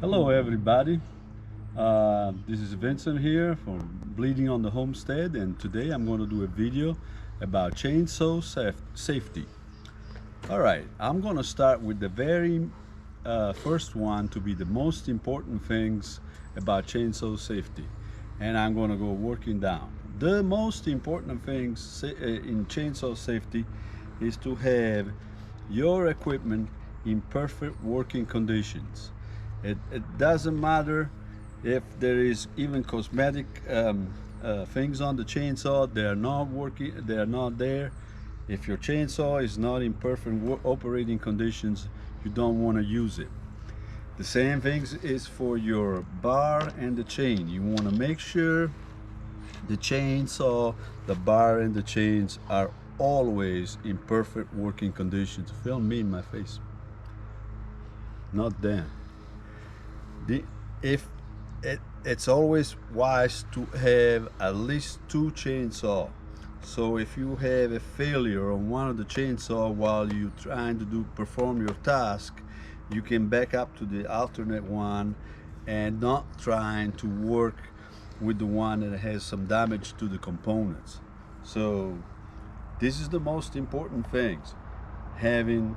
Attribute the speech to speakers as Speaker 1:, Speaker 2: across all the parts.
Speaker 1: Hello everybody, this is Vincent here from Bleeding on the Homestead, and today I'm going to do a video about chainsaw safety. Alright, I'm going to start with the very first one to be the most important things about chainsaw safety, and I'm going to go working down. The most important things in chainsaw safety is to have your equipment in perfect working conditions. It doesn't matter if there is even cosmetic things on the chainsaw, they are not working, they are not there. If your chainsaw is not in perfect operating conditions, you don't want to use it. The same thing is for your bar and the chain. You want to make sure the chainsaw, the bar and the chains are always in perfect working conditions. Film me in my face, not them. If it's always wise to have at least two chainsaws. So if you have a failure on one of the chainsaw while you're trying to perform your task, you can back up to the alternate one and not trying to work with the one that has some damage to the components. So this is the most important things, having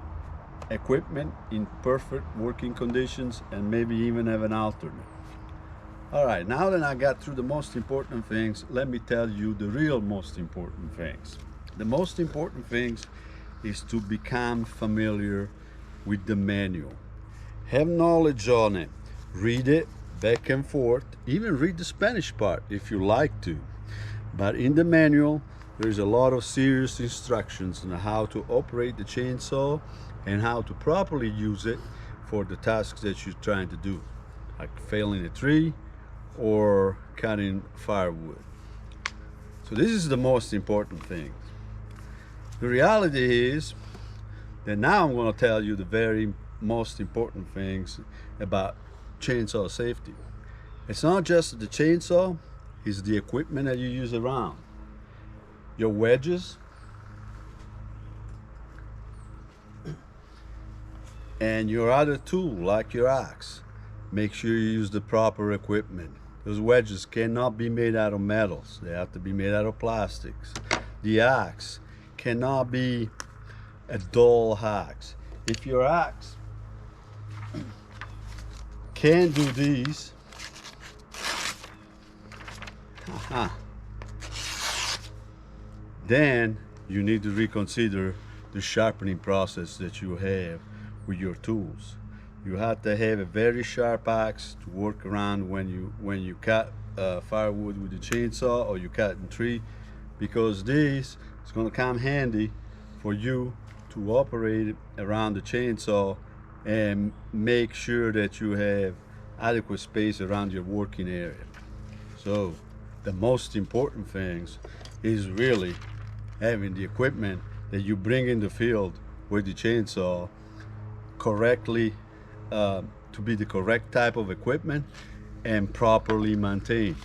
Speaker 1: equipment in perfect working conditions and maybe even have an alternate. All right, now that I got through the most important things, let me tell you the real most important things. The most important things is to become familiar with the manual. Have knowledge on it. Read it back and forth. Even read the Spanish part if you like to. But in the manual, there's a lot of serious instructions on how to operate the chainsaw and how to properly use it for the tasks that you're trying to do, like felling a tree or cutting firewood. So this is the most important thing. The reality is that now I'm going to tell you the very most important things about chainsaw safety. It's not just the chainsaw, it's the equipment that you use around. Your wedges and your other tool like your axe. Make sure you use the proper equipment. Those wedges cannot be made out of metals. They have to be made out of plastics. The axe cannot be a dull axe. If your axe can do these, then you need to reconsider the sharpening process that you have with your tools. You have to have a very sharp axe to work around when you cut firewood with the chainsaw or you cut a tree, because this is going to come handy for you to operate around the chainsaw and make sure that you have adequate space around your working area. So the most important things is really having the equipment that you bring in the field with the chainsaw correctly, to be the correct type of equipment and properly maintained.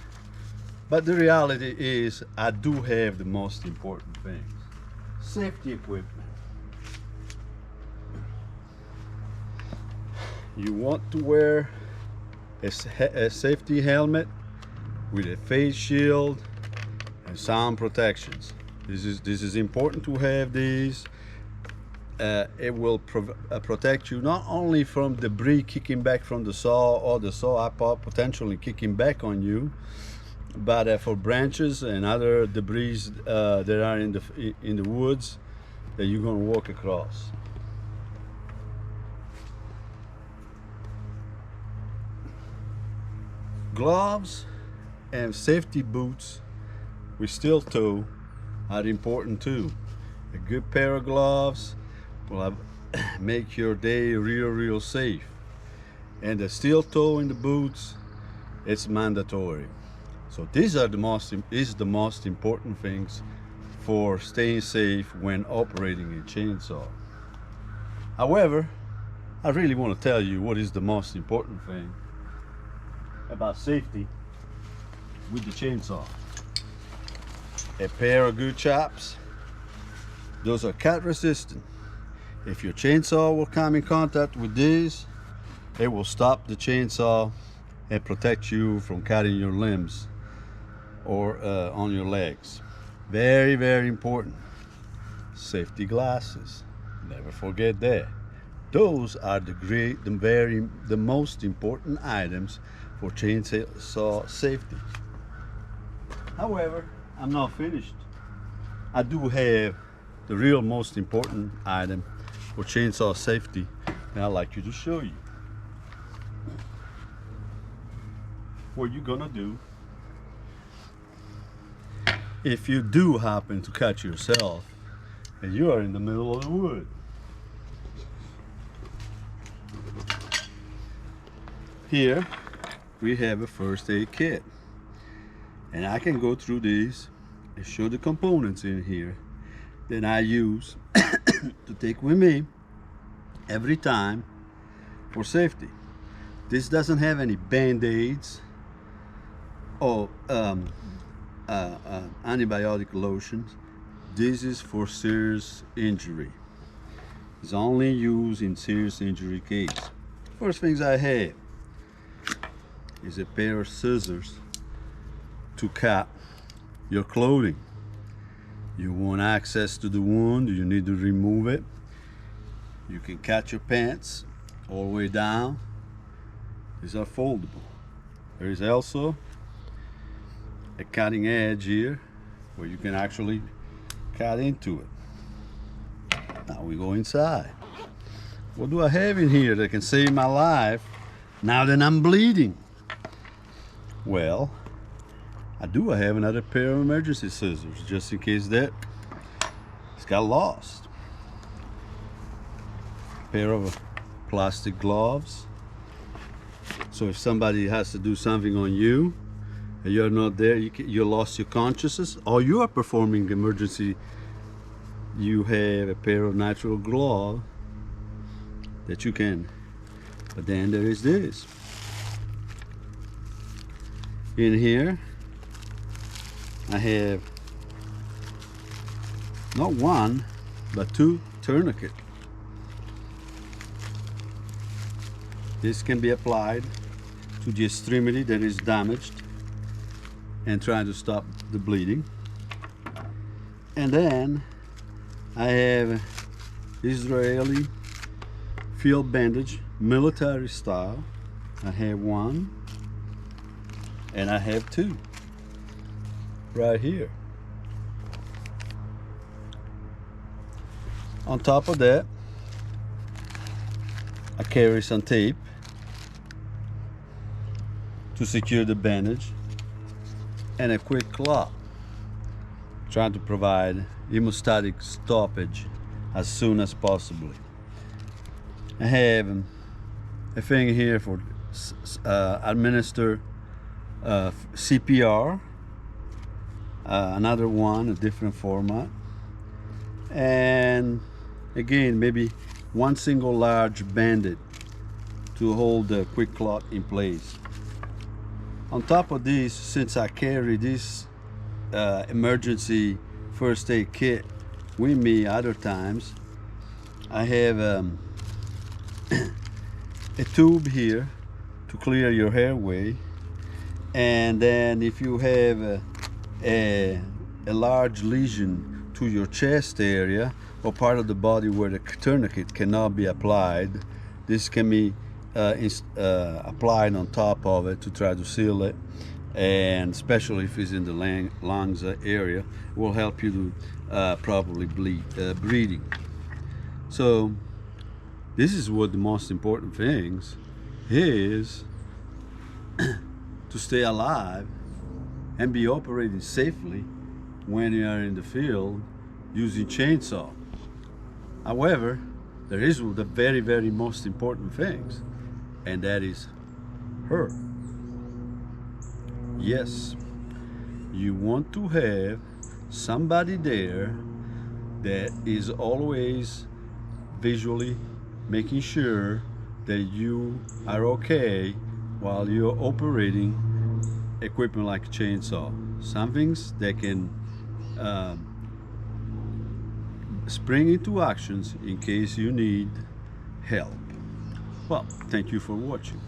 Speaker 1: But the reality is I do have the most important things. Safety equipment. You want to wear a safety helmet with a face shield and sound protections. This is important to have these. It will protect you not only from debris kicking back from the saw or the saw potentially kicking back on you, but for branches and other debris that are in the woods that you're going to walk across. Gloves and safety boots with steel toe are important too. A good pair of gloves will make your day real safe, and the steel toe in the boots, it's mandatory. So these are the most important things for staying safe when operating a chainsaw. However, I really want to tell you what is the most important thing about safety with the chainsaw. A pair of good chops. Those are cut resistant. If your chainsaw will come in contact with these, It will stop the chainsaw and protect you from cutting your limbs or on your legs. Very, very important. Safety glasses. Never forget that. Those are the most important items for chainsaw safety. However, I'm not finished. I do have the real most important item for chainsaw safety, and I'd like you to show you. What you're gonna do if you do happen to cut yourself and you are in the middle of the wood. Here we have a first aid kit, and I can go through these and show the components in here that I use to take with me every time for safety. This doesn't have any band-aids or antibiotic lotions. This is for serious injury. It's only used in serious injury case. First things I have is a pair of scissors to cut your clothing. You want access to the wound, you need to remove it. You can cut your pants all the way down. These are foldable. There is also a cutting edge here where you can actually cut into it. Now we go inside. What do I have in here that can save my life now that I'm bleeding? Well, I have another pair of emergency scissors just in case that it's got lost. A pair of plastic gloves. So if somebody has to do something on you and you're not there, you lost your consciousness, or you are performing emergency, you have a pair of natural gloves that you can. But then there is this. In here, I have not one, but two tourniquets. This can be applied to the extremity that is damaged and trying to stop the bleeding. And then I have Israeli field bandage, military style. I have one and I have two right here. On top of that, I carry some tape to secure the bandage and a quick cloth, trying to provide hemostatic stoppage as soon as possible. I have a thing here for administer CPR, another one, a different format, and again maybe one single large bandit to hold the quick clot in place. On top of this, since I carry this emergency first aid kit with me other times, I have a tube here to clear your airway, and then if you have a large lesion to your chest area or part of the body where the tourniquet cannot be applied, this can be applied on top of it to try to seal it, and especially if it's in the lungs area, it will help you to properly breathing. So this is what the most important things is to stay alive and be operating safely when you are in the field using chainsaw. However, there is the very, very most important things, and that is her. Yes, you want to have somebody there that is always visually making sure that you are okay while you're operating equipment like a chainsaw. Some things that can spring into actions in case you need help. Well, thank you for watching.